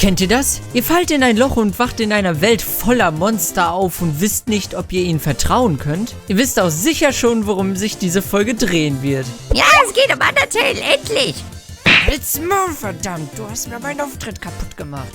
Kennt ihr das? Ihr fallt in ein Loch und wacht in einer Welt voller Monster auf und wisst nicht, ob ihr ihnen vertrauen könnt? Ihr wisst auch sicher schon, worum sich diese Folge drehen wird. Ja, es geht um Undertale, endlich! Halt's Maul, verdammt, du hast mir meinen Auftritt kaputt gemacht.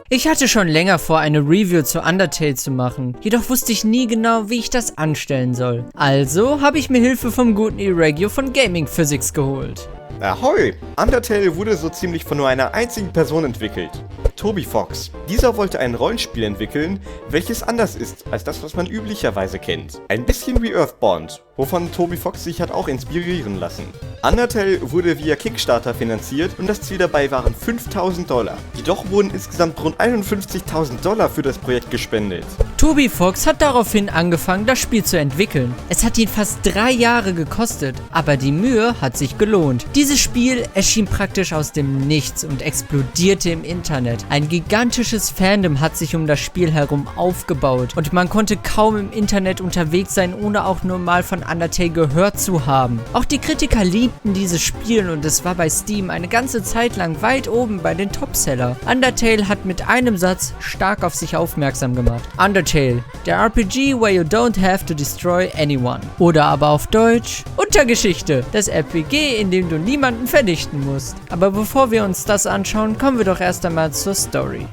Ich hatte schon länger vor, eine Review zu Undertale zu machen, jedoch wusste ich nie genau, wie ich das anstellen soll. Also habe ich mir Hilfe vom guten Irregio von Gaming Physics geholt. Ahoi! Undertale wurde so ziemlich von nur einer einzigen Person entwickelt. Toby Fox. Dieser wollte ein Rollenspiel entwickeln, welches anders ist als das, was man üblicherweise kennt. Ein bisschen wie Earthbound, wovon Toby Fox sich hat auch inspirieren lassen. Undertale wurde via Kickstarter finanziert und das Ziel dabei waren $5.000. Jedoch wurden insgesamt rund $51.000 für das Projekt gespendet. Toby Fox hat daraufhin angefangen, das Spiel zu entwickeln. Es hat ihn fast 3 Jahre gekostet, aber die Mühe hat sich gelohnt. Dieses Spiel erschien praktisch aus dem Nichts und explodierte im Internet. Ein gigantisches Fandom hat sich um das Spiel herum aufgebaut und man konnte kaum im Internet unterwegs sein, ohne auch nur mal von Undertale gehört zu haben. Auch die Kritiker liebten dieses Spiel und es war bei Steam eine ganze Zeit lang weit oben bei den Topseller. Undertale hat mit einem Satz stark auf sich aufmerksam gemacht. Undertale, der RPG where you don't have to destroy anyone. Oder aber auf Deutsch, Untergeschichte, das RPG, in dem du niemanden vernichten musst. Aber bevor wir uns das anschauen, kommen wir doch erst einmal zur Story.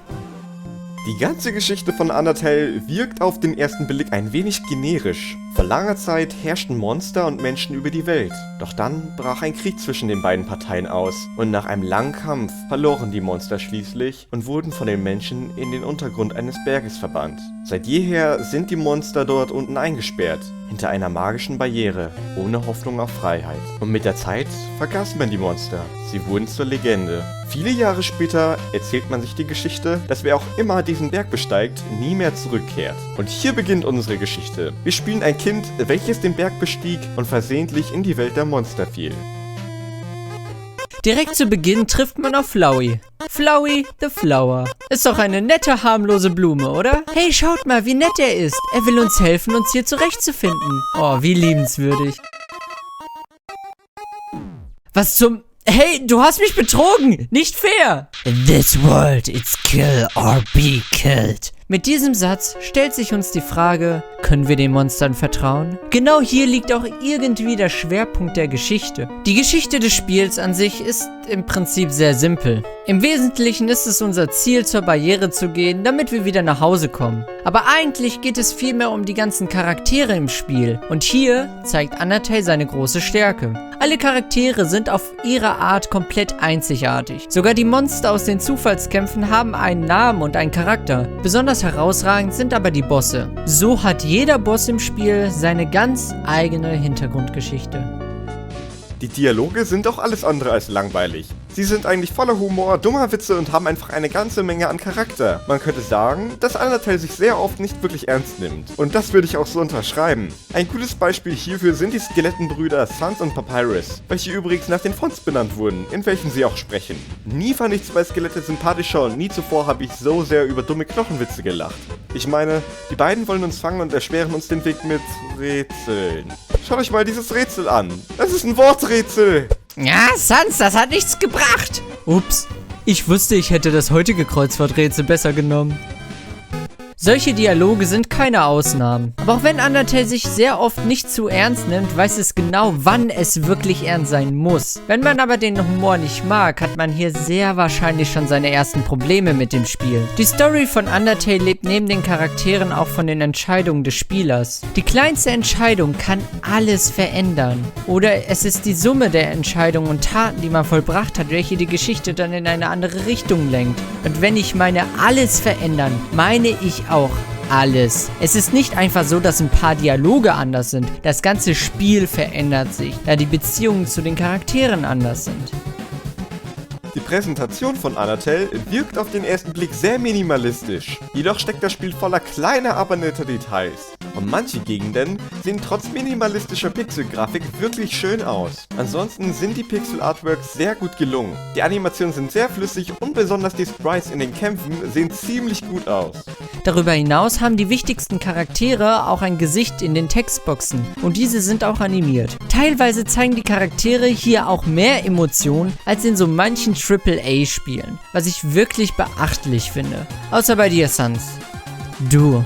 Die ganze Geschichte von Undertale wirkt auf den ersten Blick ein wenig generisch. Vor langer Zeit herrschten Monster und Menschen über die Welt. Doch dann brach ein Krieg zwischen den beiden Parteien aus und nach einem langen Kampf verloren die Monster schließlich und wurden von den Menschen in den Untergrund eines Berges verbannt. Seit jeher sind die Monster dort unten eingesperrt, hinter einer magischen Barriere, ohne Hoffnung auf Freiheit. Und mit der Zeit vergaß man die Monster. Sie wurden zur Legende. Viele Jahre später erzählt man sich die Geschichte, dass wer auch immer diesen Berg besteigt, nie mehr zurückkehrt. Und hier beginnt unsere Geschichte. Wir spielen ein Kind, welches den Berg bestieg und versehentlich in die Welt der Monster fiel. Direkt zu Beginn trifft man auf Flowey. Flowey the Flower. Ist doch eine nette, harmlose Blume, oder? Hey, schaut mal, wie nett er ist. Er will uns helfen, uns hier zurechtzufinden. Oh, wie liebenswürdig. Was zum... Hey, du hast mich betrogen! Nicht fair! In this world, it's kill or be killed. Mit diesem Satz stellt sich uns die Frage, können wir den Monstern vertrauen? Genau hier liegt auch irgendwie der Schwerpunkt der Geschichte. Die Geschichte des Spiels an sich ist im Prinzip sehr simpel. Im Wesentlichen ist es unser Ziel, zur Barriere zu gehen, damit wir wieder nach Hause kommen. Aber eigentlich geht es vielmehr um die ganzen Charaktere im Spiel. Und hier zeigt Undertale seine große Stärke. Alle Charaktere sind auf ihre Art komplett einzigartig. Sogar die Monster aus den Zufallskämpfen haben einen Namen und einen Charakter. Besonders herausragend sind aber die Bosse. So hat jeder Boss im Spiel seine ganz eigene Hintergrundgeschichte. Die Dialoge sind auch alles andere als langweilig. Sie sind eigentlich voller Humor, dummer Witze und haben einfach eine ganze Menge an Charakter. Man könnte sagen, dass Undertale sich sehr oft nicht wirklich ernst nimmt. Und das würde ich auch so unterschreiben. Ein gutes Beispiel hierfür sind die Skelettenbrüder Sans und Papyrus, welche übrigens nach den Fonts benannt wurden, in welchen sie auch sprechen. Nie fand ich zwei Skelette sympathischer und nie zuvor habe ich so sehr über dumme Knochenwitze gelacht. Ich meine, die beiden wollen uns fangen und erschweren uns den Weg mit Rätseln. Schaut euch mal dieses Rätsel an. Das ist ein Worträtsel. Ja, Sans, das hat nichts gebracht. Ups, ich wusste, ich hätte das heutige Kreuzworträtsel besser genommen. Solche Dialoge sind keine Ausnahmen. Aber auch wenn Undertale sich sehr oft nicht zu ernst nimmt, weiß es genau, wann es wirklich ernst sein muss. Wenn man aber den Humor nicht mag, hat man hier sehr wahrscheinlich schon seine ersten Probleme mit dem Spiel. Die Story von Undertale lebt neben den Charakteren auch von den Entscheidungen des Spielers. Die kleinste Entscheidung kann alles verändern. Oder es ist die Summe der Entscheidungen und Taten, die man vollbracht hat, welche die Geschichte dann in eine andere Richtung lenkt. Und wenn ich meine alles verändern, meine ich auch alles. Es ist nicht einfach so, dass ein paar Dialoge anders sind. Das ganze Spiel verändert sich, da die Beziehungen zu den Charakteren anders sind. Die Präsentation von Undertale wirkt auf den ersten Blick sehr minimalistisch. Jedoch steckt das Spiel voller kleiner, aber netter Details. und manche Gegenden sehen trotz minimalistischer Pixelgrafik wirklich schön aus. Ansonsten sind die Pixel-Artworks sehr gut gelungen. Die Animationen sind sehr flüssig und besonders die Sprites in den Kämpfen sehen ziemlich gut aus. Darüber hinaus haben die wichtigsten Charaktere auch ein Gesicht in den Textboxen und diese sind auch animiert. Teilweise zeigen die Charaktere hier auch mehr Emotionen als in so manchen AAA-Spielen, was ich wirklich beachtlich finde. Außer bei dir, Sans. Du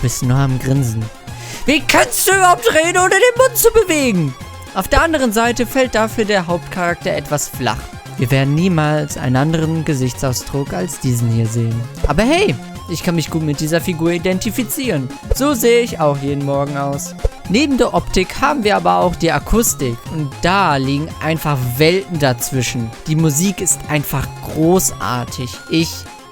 bist nur am Grinsen. Wie kannst du überhaupt reden, ohne den Mund zu bewegen? Auf der anderen Seite fällt dafür der Hauptcharakter etwas flach. Wir werden niemals einen anderen Gesichtsausdruck als diesen hier sehen. Aber hey, ich kann mich gut mit dieser Figur identifizieren. So sehe ich auch jeden Morgen aus. Neben der Optik haben wir aber auch die Akustik und da liegen einfach Welten dazwischen. Die Musik ist einfach großartig.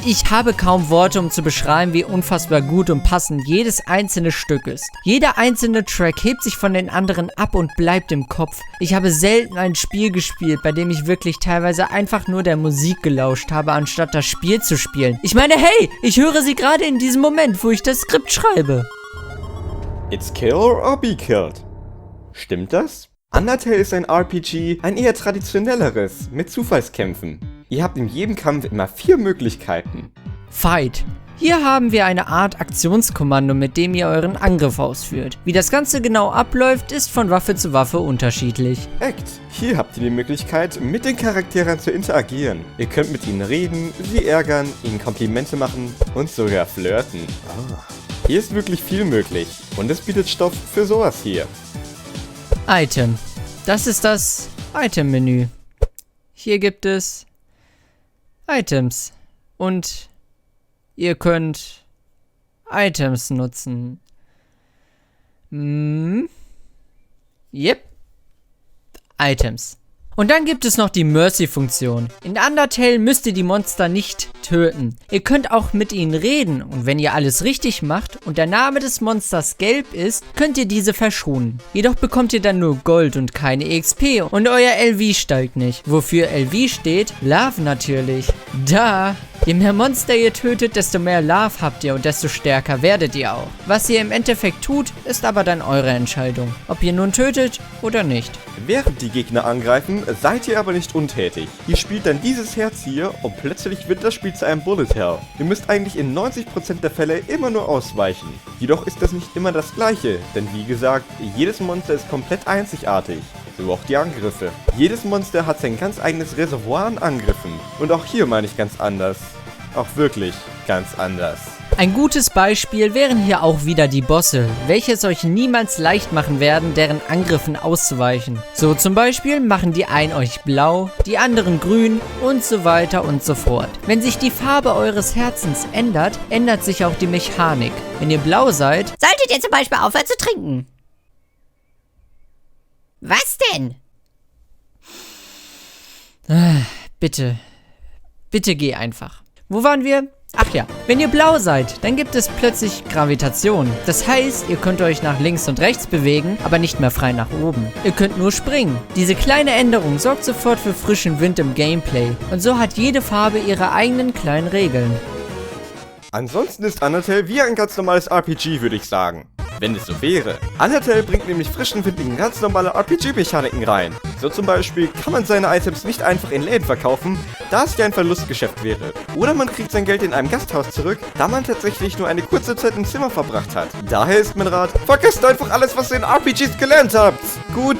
Ich habe kaum Worte, um zu beschreiben, wie unfassbar gut und passend jedes einzelne Stück ist. Jeder einzelne Track hebt sich von den anderen ab und bleibt im Kopf. Ich habe selten ein Spiel gespielt, bei dem ich wirklich teilweise einfach nur der Musik gelauscht habe, anstatt das Spiel zu spielen. Ich meine, hey, ich höre sie gerade in diesem Moment, wo ich das Skript schreibe. It's kill or be killed. Stimmt das? Undertale ist ein RPG, ein eher traditionelleres, mit Zufallskämpfen. Ihr habt in jedem Kampf immer 4 Möglichkeiten. Fight. Hier haben wir eine Art Aktionskommando, mit dem ihr euren Angriff ausführt. Wie das Ganze genau abläuft, ist von Waffe zu Waffe unterschiedlich. Act. Hier habt ihr die Möglichkeit, mit den Charakteren zu interagieren. Ihr könnt mit ihnen reden, sie ärgern, ihnen Komplimente machen und sogar flirten. Hier ist wirklich viel möglich und es bietet Stoff für sowas hier. Item. Das ist das Item-Menü. Hier gibt es Items und ihr könnt Items nutzen. Yep. Items. Und dann gibt es noch die Mercy-Funktion. In Undertale müsst ihr die Monster nicht töten. Ihr könnt auch mit ihnen reden und wenn ihr alles richtig macht und der Name des Monsters gelb ist, könnt ihr diese verschonen. Jedoch bekommt ihr dann nur Gold und keine XP und euer LV steigt nicht. Wofür LV steht? Love natürlich. Da! Je mehr Monster ihr tötet, desto mehr Love habt ihr und desto stärker werdet ihr auch. Was ihr im Endeffekt tut, ist aber dann eure Entscheidung. Ob ihr nun tötet oder nicht. Während die Gegner angreifen, seid ihr aber nicht untätig. Ihr spielt dann dieses Herz hier und plötzlich wird das Spiel zu einem Bullet Hell. Ihr müsst eigentlich in 90% der Fälle immer nur ausweichen. Jedoch ist das nicht immer das gleiche, denn wie gesagt, jedes Monster ist komplett einzigartig. So auch die Angriffe. Jedes Monster hat sein ganz eigenes Reservoir an Angriffen. Und auch hier meine ich ganz anders. Auch wirklich ganz anders. Ein gutes Beispiel wären hier auch wieder die Bosse, welche es euch niemals leicht machen werden, deren Angriffen auszuweichen. So zum Beispiel machen die einen euch blau, die anderen grün und so weiter und so fort. Wenn sich die Farbe eures Herzens ändert, ändert sich auch die Mechanik. Wenn ihr blau seid, Solltet ihr zum Beispiel aufhören zu trinken? Was denn? bitte geh einfach. Wo waren wir? Ach ja, wenn ihr blau seid, dann gibt es plötzlich Gravitation. Das heißt, ihr könnt euch nach links und rechts bewegen, aber nicht mehr frei nach oben. Ihr könnt nur springen. Diese kleine Änderung sorgt sofort für frischen Wind im Gameplay. Und so hat jede Farbe ihre eigenen kleinen Regeln. Ansonsten ist Undertale wie ein ganz normales RPG, würde ich sagen. Wenn es so wäre. Undertale bringt nämlich frischen Wind in ganz normale RPG-Mechaniken rein. So zum Beispiel kann man seine Items nicht einfach in Läden verkaufen, da es ja ein Verlustgeschäft wäre. Oder man kriegt sein Geld in einem Gasthaus zurück, da man tatsächlich nur eine kurze Zeit im Zimmer verbracht hat. Daher ist mein Rat, vergesst einfach alles, was ihr in RPGs gelernt habt. Gut.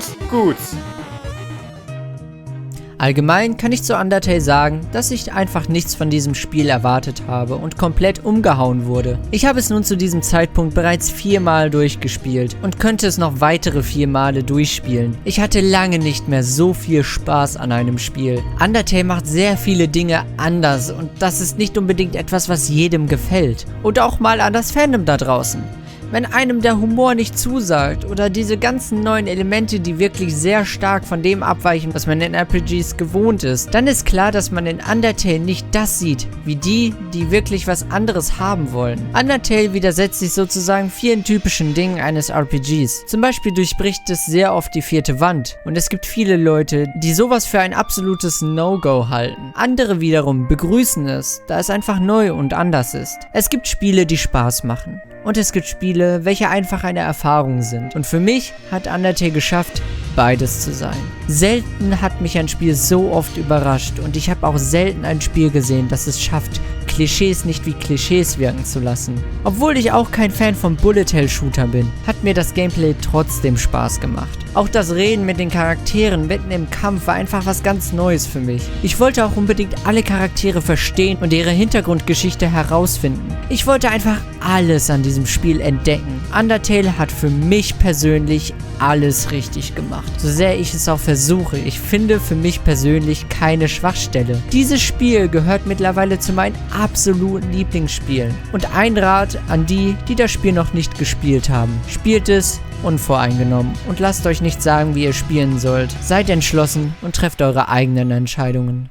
Allgemein kann ich zu Undertale sagen, dass ich einfach nichts von diesem Spiel erwartet habe und komplett umgehauen wurde. Ich habe es nun zu diesem Zeitpunkt bereits 4 Mal durchgespielt und könnte es noch weitere 4 Male durchspielen. Ich hatte lange nicht mehr so viel Spaß an einem Spiel. Undertale macht sehr viele Dinge anders und das ist nicht unbedingt etwas, was jedem gefällt. Und auch mal an das Fandom da draußen. Wenn einem der Humor nicht zusagt oder diese ganzen neuen Elemente, die wirklich sehr stark von dem abweichen, was man in RPGs gewohnt ist, dann ist klar, dass man in Undertale nicht das sieht, wie die wirklich was anderes haben wollen. Undertale widersetzt sich sozusagen 4 typischen Dingen eines RPGs. Zum Beispiel durchbricht es sehr oft die 4. Wand und es gibt viele Leute, die sowas für ein absolutes No-Go halten. Andere wiederum begrüßen es, da es einfach neu und anders ist. Es gibt Spiele, die Spaß machen. Und es gibt Spiele, welche einfach eine Erfahrung sind. Und für mich hat Undertale geschafft, beides zu sein. Selten hat mich ein Spiel so oft überrascht und ich habe auch selten ein Spiel gesehen, das es schafft, Klischees nicht wie Klischees wirken zu lassen. Obwohl ich auch kein Fan von Bullet-Hell-Shooter bin, hat mir das Gameplay trotzdem Spaß gemacht. Auch das Reden mit den Charakteren mitten im Kampf war einfach was ganz Neues für mich. Ich wollte auch unbedingt alle Charaktere verstehen und ihre Hintergrundgeschichte herausfinden. Ich wollte einfach alles an diesem Spiel entdecken. Undertale hat für mich persönlich alles richtig gemacht. So sehr ich es auch versuche, ich finde für mich persönlich keine Schwachstelle. Dieses Spiel gehört mittlerweile zu meinen absoluten Lieblingsspielen. Und ein Rat an die, die das Spiel noch nicht gespielt haben. Spielt es unvoreingenommen und lasst euch nicht sagen, wie ihr spielen sollt. Seid entschlossen und trefft eure eigenen Entscheidungen.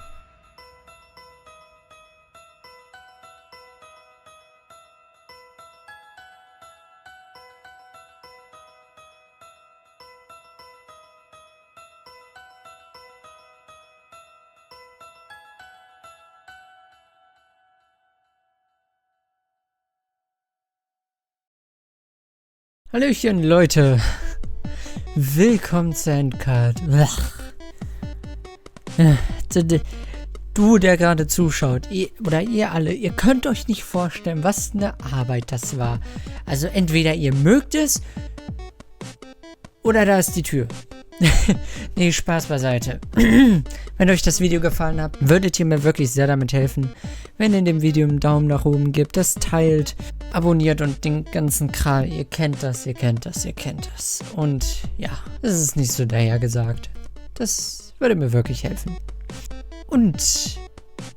Hallöchen Leute, willkommen zu Endcard. Du, der gerade zuschaut, ihr alle, ihr könnt euch nicht vorstellen, was eine Arbeit das war. Also entweder ihr mögt es, oder da ist die Tür. Nee, Spaß beiseite. Wenn euch das Video gefallen hat, würdet ihr mir wirklich sehr damit helfen, wenn ihr dem Video einen Daumen nach oben gebt, das teilt, abonniert und den ganzen Kram. Ihr kennt das. Und ja, es ist nicht so dahergesagt. Das würde mir wirklich helfen. Und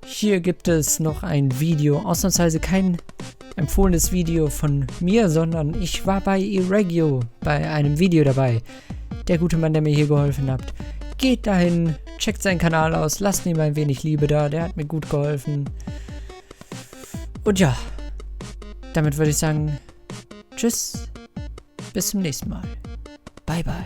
hier gibt es noch ein Video, ausnahmsweise kein empfohlenes Video von mir, sondern ich war bei Irregio bei einem Video dabei. Der gute Mann, der mir hier geholfen hat. Geht dahin, checkt seinen Kanal aus, lasst ihm ein wenig Liebe da, der hat mir gut geholfen. Und ja, damit würde ich sagen, tschüss, bis zum nächsten Mal. Bye, bye.